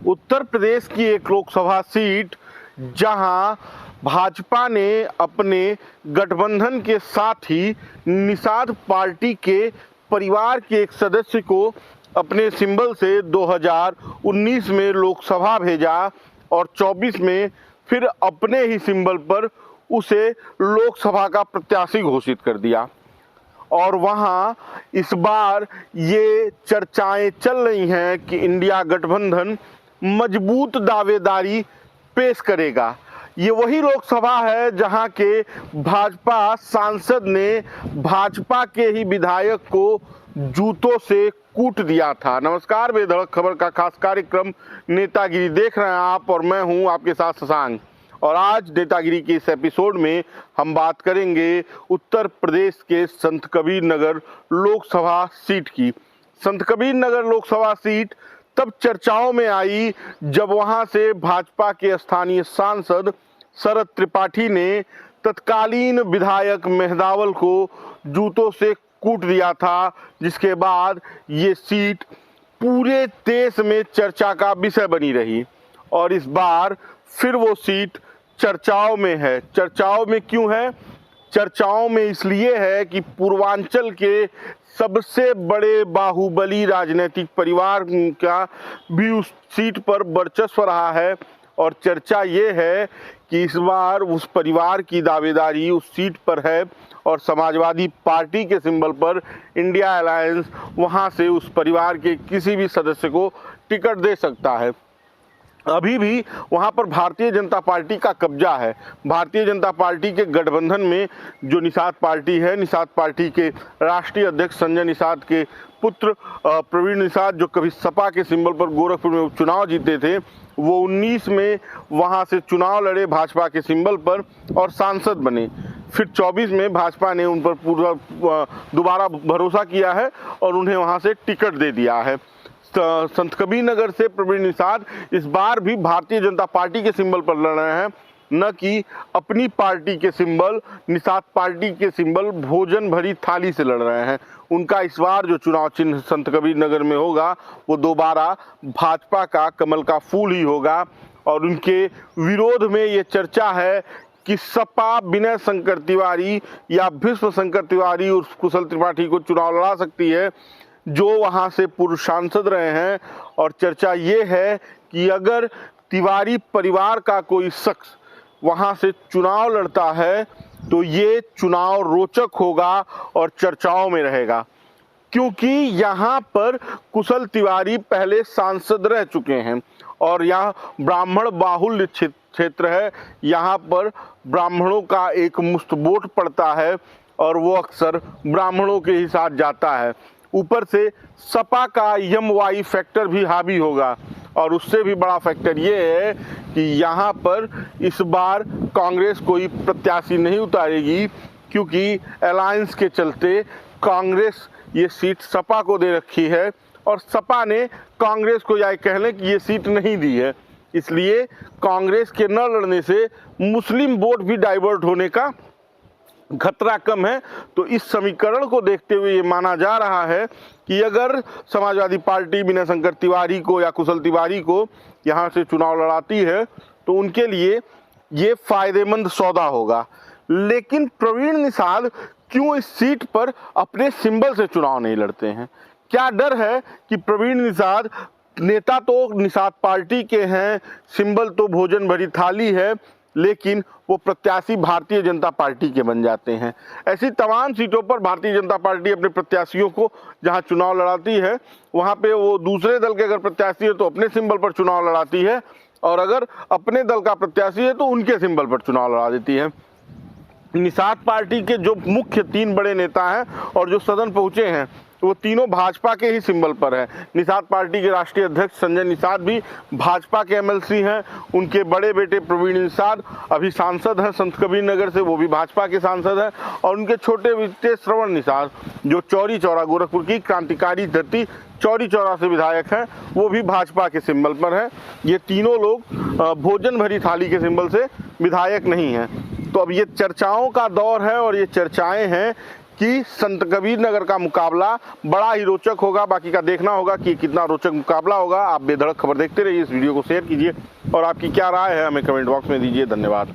उत्तर प्रदेश की एक लोकसभा सीट जहां भाजपा ने अपने गठबंधन के साथ ही निषाद पार्टी के परिवार के एक सदस्य को अपने सिंबल से 2019 में लोकसभा भेजा और 24 में फिर अपने ही सिंबल पर उसे लोकसभा का प्रत्याशी घोषित कर दिया। और वहां इस बार ये चर्चाएं चल रही हैं कि इंडिया गठबंधन मजबूत दावेदारी पेश करेगा। ये वही लोकसभा है जहां के भाजपा सांसद ने भाजपा के ही विधायक को जूतों से कूट दिया था। नमस्कार, बेधड़क खबर का खास कार्यक्रम नेतागिरी देख रहे हैं आप और मैं हूं आपके साथ शशांक। और आज नेतागिरी के इस एपिसोड में हम बात करेंगे उत्तर प्रदेश के संत कबीर नगर लोकसभा सीट की। संत कबीर नगर लोकसभा सीट तब चर्चाओं में आई जब वहां से भाजपा के स्थानीय सांसद शरद त्रिपाठी ने तत्कालीन विधायक मेहदावल को जूतों से कूट दिया था, जिसके बाद ये सीट पूरे देश में चर्चा का विषय बनी रही। और इस बार फिर वो सीट चर्चाओं में है। चर्चाओं में क्यों है? चर्चाओं में इसलिए है कि पूर्वांचल के सबसे बड़े बाहुबली राजनीतिक परिवार का भी उस सीट पर वर्चस्व रहा है। और चर्चा ये है कि इस बार उस परिवार की दावेदारी उस सीट पर है और समाजवादी पार्टी के सिंबल पर इंडिया अलायंस वहां से उस परिवार के किसी भी सदस्य को टिकट दे सकता है। अभी भी वहां पर भारतीय जनता पार्टी का कब्जा है। भारतीय जनता पार्टी के गठबंधन में जो निषाद पार्टी है, निषाद पार्टी के राष्ट्रीय अध्यक्ष संजय निषाद के पुत्र प्रवीण निषाद, जो कभी सपा के सिंबल पर गोरखपुर में उपचुनाव जीते थे, वो 19 में वहां से चुनाव लड़े भाजपा के सिंबल पर और सांसद बने। फिर 24 में भाजपा ने उन पर पूरा दोबारा भरोसा किया है और उन्हें वहां से टिकट दे दिया है। संत कबीर नगर से प्रवीण निषाद इस बार भी भारतीय जनता पार्टी के सिंबल पर लड़ रहे हैं, न कि अपनी पार्टी के सिंबल निषाद पार्टी के सिंबल भोजन भरी थाली से लड़ रहे हैं। उनका इस बार जो चुनाव चिन्ह संत कबीर नगर में होगा वो दोबारा भाजपा का कमल का फूल ही होगा। और उनके विरोध में ये चर्चा है कि सपा विनय शंकर तिवारी या भीष्म शंकर तिवारी उर्फ कुशल त्रिपाठी को चुनाव लड़ा सकती है, जो वहां से पूर्व सांसद रहे हैं। और चर्चा ये है कि अगर तिवारी परिवार का कोई शख्स वहां से चुनाव लड़ता है तो ये चुनाव रोचक होगा और चर्चाओं में रहेगा, क्योंकि यहाँ पर कुशल तिवारी पहले सांसद रह चुके हैं और यह ब्राह्मण बाहुल्य क्षेत्र है। यहाँ पर ब्राह्मणों का एक मुश्त वोट पड़ता है और वो अक्सर ब्राह्मणों के ही साथ जाता है। ऊपर से सपा का यम-वाई फैक्टर भी हावी होगा और उससे भी बड़ा फैक्टर ये है कि यहाँ पर इस बार कांग्रेस कोई प्रत्याशी नहीं उतारेगी, क्योंकि अलायंस के चलते कांग्रेस ये सीट सपा को दे रखी है और सपा ने कांग्रेस को यह कह लें कि ये सीट नहीं दी है। इसलिए कांग्रेस के न लड़ने से मुस्लिम वोट भी डाइवर्ट होने का खतरा कम है। तो इस समीकरण को देखते हुए ये माना जा रहा है कि अगर समाजवादी पार्टी विनय शंकर तिवारी को या कुशल तिवारी को यहाँ से चुनाव लड़ाती है तो उनके लिए ये फायदेमंद सौदा होगा। लेकिन प्रवीण निषाद क्यों इस सीट पर अपने सिंबल से चुनाव नहीं लड़ते हैं? क्या डर है कि प्रवीण निषाद नेता तो निषाद पार्टी के हैं, सिंबल तो भोजन भरी थाली है, लेकिन वो प्रत्याशी भारतीय जनता पार्टी के बन जाते हैं। ऐसी तमाम सीटों पर भारतीय जनता पार्टी अपने प्रत्याशियों को जहां चुनाव लड़ाती है वहां पे वो दूसरे दल के अगर प्रत्याशी है तो अपने सिंबल पर चुनाव लड़ाती है, और अगर अपने दल का प्रत्याशी है तो उनके सिंबल पर चुनाव लड़ा देती है। निषाद पार्टी के जो मुख्य 3 बड़े नेता हैं और जो सदन पहुंचे हैं वो तीनों भाजपा के ही सिंबल पर है। निषाद पार्टी के राष्ट्रीय अध्यक्ष संजय निषाद भी भाजपा के एमएलसी हैं। उनके बड़े बेटे प्रवीण निषाद अभी सांसद हैं संत कबीर नगर से, वो भी भाजपा के सांसद हैं। और उनके छोटे बेटे श्रवण निषाद जो चौरी चौरा गोरखपुर की क्रांतिकारी धरती चौरी चौरा से विधायक हैं, वो भी भाजपा के सिंबल पर हैं। ये तीनों लोग भोजन भरी थाली के सिंबल से विधायक नहीं हैं। तो अब ये चर्चाओं का दौर है और ये चर्चाएं हैं कि संत कबीर नगर का मुकाबला बड़ा ही रोचक होगा। बाकी का देखना होगा कि कितना रोचक मुकाबला होगा। आप बेधड़क खबर देखते रहिए, इस वीडियो को शेयर कीजिए और आपकी क्या राय है हमें कमेंट बॉक्स में दीजिए। धन्यवाद।